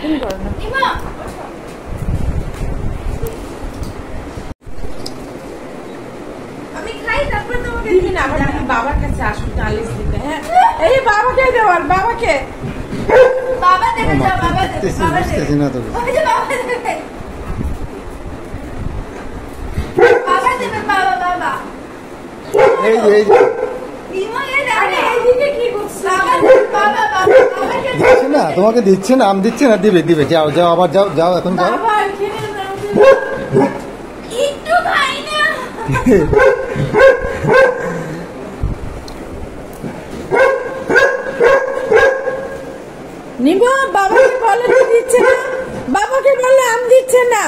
তুমি করো না। আমি খাই তারপর তোমাকে দিবি না, আবার বাবার কাছে আসুন নালিশ দিতে। হ্যাঁ এই বাবাকে দেওয়ার, বাবাকে বাবা দেবে, যাও বাবা দেবে, বাবা দেবে না তো ওই যে বাবা দেবে, বাবা দেবে, বাবা বাবা এই যে নিমা এই আরে এইদিকে কি করছিস? বাবা দেবে, বাবা বাবা বাবাকে দিচ্ছে না, তোমাকে দিচ্ছে না, আম দিচ্ছে না, দিবে দিবে, যাও যাও আবার যাও যাও এখন যাও। বাবা এখানে নাও। একটু খাই না। নিমা বাবাকে বলে দিচ্ছে না, বাবাকে বলে আম দিচ্ছে না,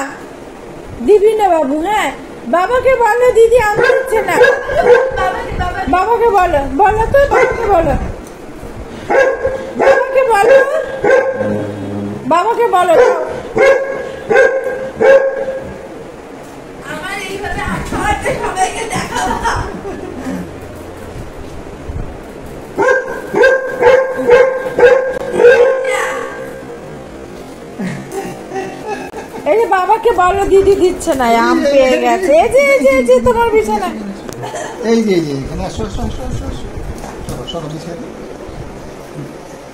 দিবি না বাবু। হ্যাঁ বাবাকে বলো দিদি আম দিচ্ছে না, বাবাকে বাবা বাবাকে বলো, বলো তো বাবাকে বলো, বাবাকে বলো, বাবাকে বলো। আমার এইভাবে হাতে সবাইকে দেখাবা। এই যে বাবাকে বলো দিদি দিচ্ছে না, আম পেয়ে গেছে। এই যে এই যে এই যে তোমার বিছানা। এই যে এখানে আসো আসো আসো আসো আসো, চলো চলো বিছানা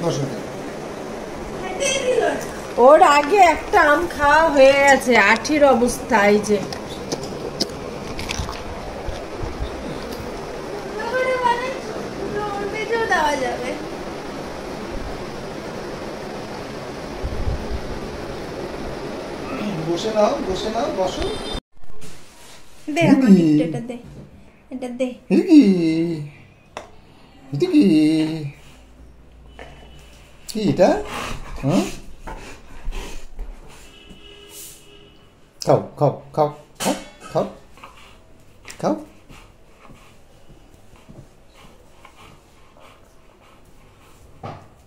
বসো। ওর আগে একটা আম খাওয়া হয়ে গেছে, আঠির অবস্থা। এই যে ওরে মানে রোল পেজও দেওয়া যাবে। বসে নাও বসে নাও, বসো। দে আমার এটা দে, এটা দে। এই কি এটা কি কি এটা? হ্যাঁ খাও খাও খাও খাও খাও খাও।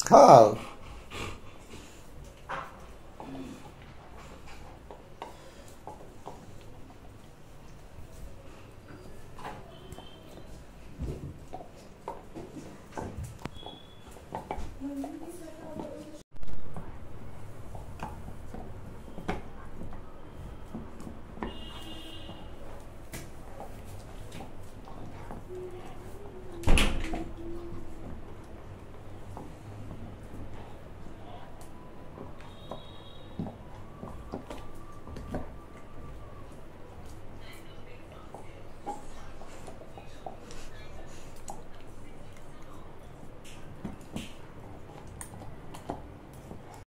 খাও